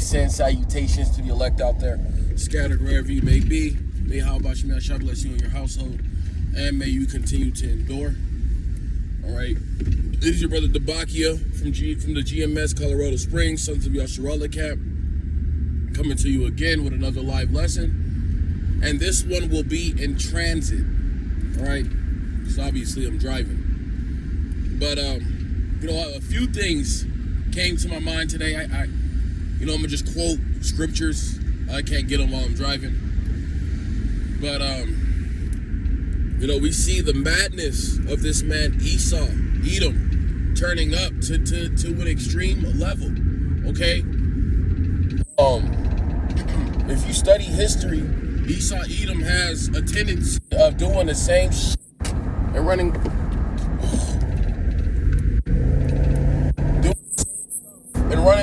Peace and salutations to the elect out there, scattered wherever you may be. May how about you, may Allah bless you and your household, and may you continue to endure. All right, this is your brother Debakia from the GMS Colorado Springs, Sons of Yasharallah camp, coming to you again with another live lesson, and this one will be in transit. All right, because obviously I'm driving, but a few things came to my mind today. I'm gonna just quote scriptures. I can't get them while I'm driving. But, we see the madness of this man Esau, Edom, turning up to an extreme level, okay? If you study history, Esau, Edom has a tendency of doing the same shit and running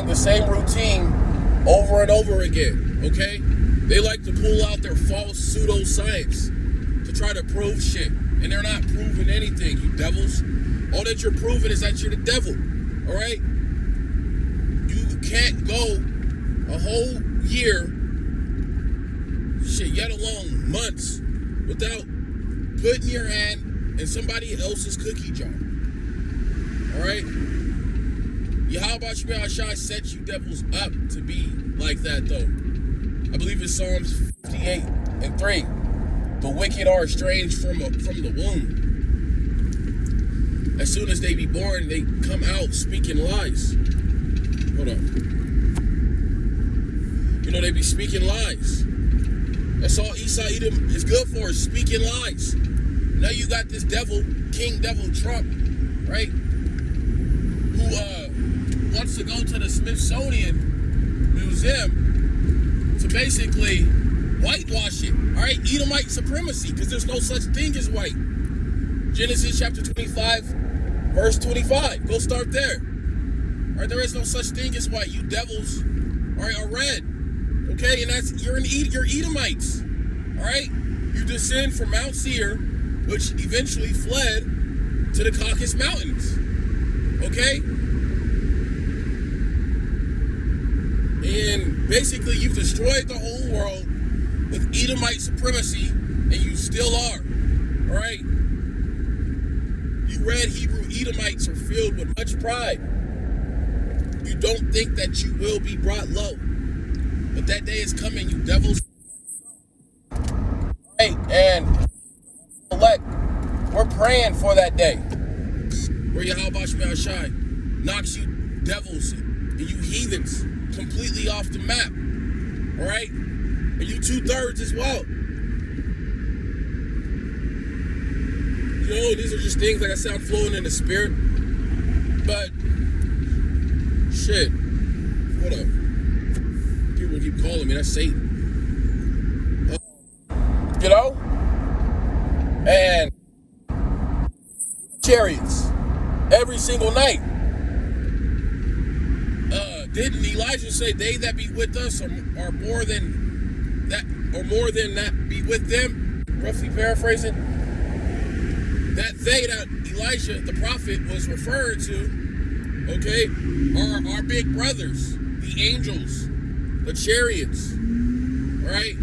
the same routine over and over again, okay? They like to pull out their false pseudoscience to try to prove shit, and they're not proving anything, you devils. All that you're proving is that you're the devil, all right? You can't go a whole year, yet alone months, without putting your hand in somebody else's cookie jar, all right? Yahweh Shai set you devils up to be like that, though. I believe it's Psalms 58:3. The wicked are estranged from the womb. As soon as they be born, they come out speaking lies. Hold on. They be speaking lies. That's all Esau Edom is good for, is speaking lies. Now you got this devil, King Devil Trump, right? Who wants to go to the Smithsonian Museum to basically whitewash it, all right? Edomite supremacy, because there's no such thing as white. Genesis chapter 25, verse 25. Go start there. All right, there is no such thing as white. You devils, all right, are red, okay? And you're Edomites, all right? You descend from Mount Seir, which eventually fled to the Caucasus Mountains, okay? And basically, you've destroyed the whole world with Edomite supremacy, and you still are, all right? You red Hebrew Edomites are filled with much pride. You don't think that you will be brought low, but that day is coming, you devils. Hey, and elect, we're praying for that day where Yahweh Shai knocks you devils and you heathens completely off the map, all right? And you 2/3 as well. These are just things, like I said, I'm flowing in the spirit. But, shit, hold up. People keep calling me, that's Satan. And chariots every single night. Didn't Elijah say, they that be with us are more than that be with them? Roughly paraphrasing. That they that Elijah, the prophet, was referring to, okay, are our big brothers, the angels, the chariots, all right?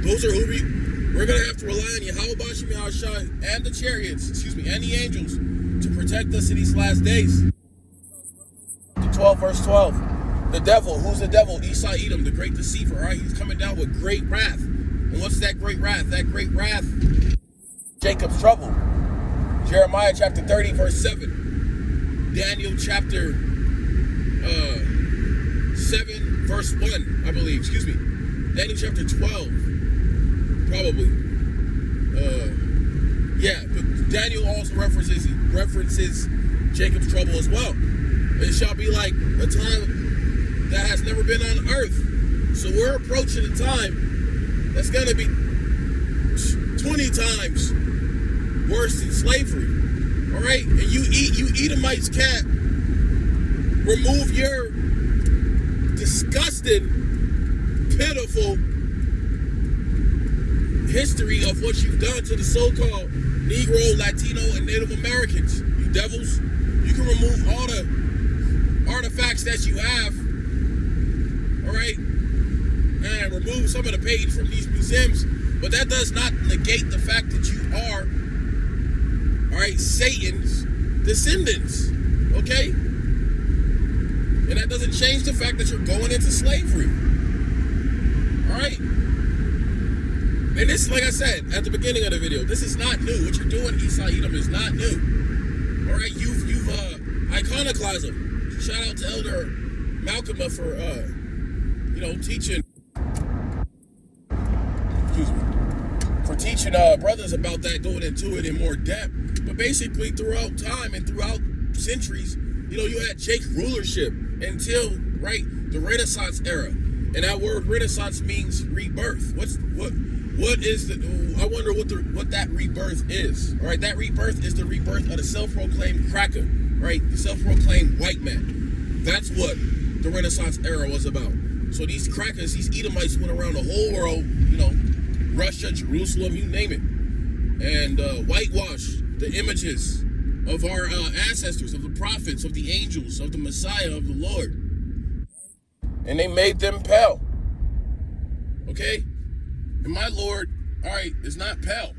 Those are who we're going to have to rely on Yahweh Shai and the chariots, and the angels to protect us in these last days. 12, verse 12. The devil, who's the devil? Esau Edom, the great deceiver, all right? He's coming down with great wrath. And what's that great wrath? That great wrath, Jacob's trouble. Jeremiah chapter 30, verse 7. Daniel chapter 7, verse 1, I believe. Daniel chapter 12, probably. But Daniel also references Jacob's trouble as well. It shall be like a time that has never been on earth. So we're approaching a time that's going to be 20 times worse than slavery. All right? And you Edomites can't remove your disgusting, pitiful history of what you've done to the so-called Negro, Latino, and Native Americans. You devils. You can remove all the artifacts that you have all right, and remove some of the page from these museums, but that does not negate the fact that you are, all right, Satan's descendants, okay? And that doesn't change the fact that you're going into slavery, all right? And this, like I said at the beginning of the video, this is not new. What you're doing, Esau Edom, is not new. All right, you've iconoclasm. Shout out to Elder Malcolm for teaching. Excuse me. For teaching brothers about that, going into it in more depth. But basically, throughout time and throughout centuries, you had Jake rulership until the Renaissance era. And that word Renaissance means rebirth. What is I wonder what that rebirth is. All right, that rebirth is the rebirth of the self-proclaimed cracker, right? The self-proclaimed white man. That's what the Renaissance era was about. So these crackers, these Edomites went around the whole world, Russia, Jerusalem, you name it, and whitewashed the images of our ancestors, of the prophets, of the angels, of the Messiah, of the Lord. And they made them pale. Okay? And my Lord, all right, is not pale.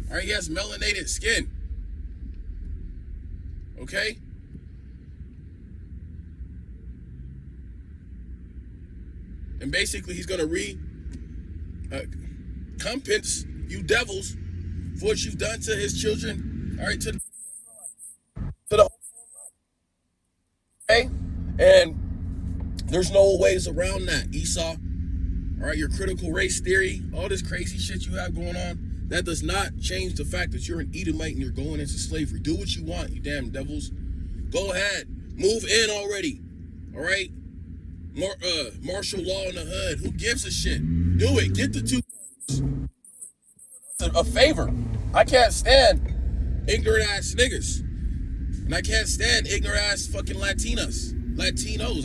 All right, he has melanated skin. Okay? And basically, he's going to recompense you devils for what you've done to his children. All right, to the okay? And there's no ways around that, Esau. All right, your critical race theory, all this crazy shit you have going on, that does not change the fact that you're an Edomite and you're going into slavery. Do what you want, you damn devils. Go ahead. Move in already. All right? Martial law in the hood. Who gives a shit? Do it. Get the two. A favor. I can't stand ignorant ass niggas. And I can't stand ignorant ass fucking Latinos.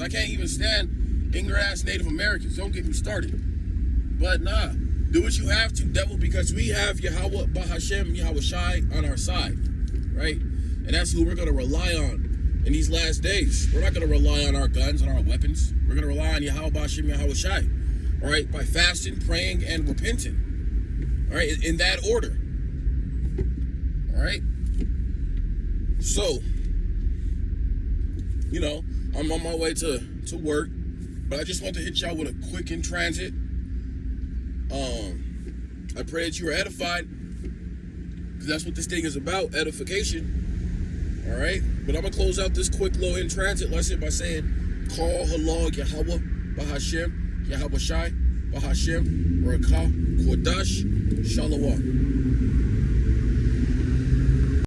I can't even stand ignorant ass Native Americans. Don't get me started. But nah, do what you have to, devil, because we have Yahweh Bahashem, Yahweh Shai on our side, right? And that's who we're going to rely on in these last days. We're not going to rely on our guns and our weapons. We're going to rely on Yahweh Bahashem, Yahweh Shai, all right? By fasting, praying, and repenting, all right? In that order, all right? So, I'm on my way to work. But I just want to hit y'all with a quick in transit. I pray that you were edified, because that's what this thing is about, edification. All right? But I'm going to close out this quick little in transit lesson by saying, Call Halal Yahweh Bahashem, Yahweh Shai, Bahashem, Rakah, Kodash, Shalom.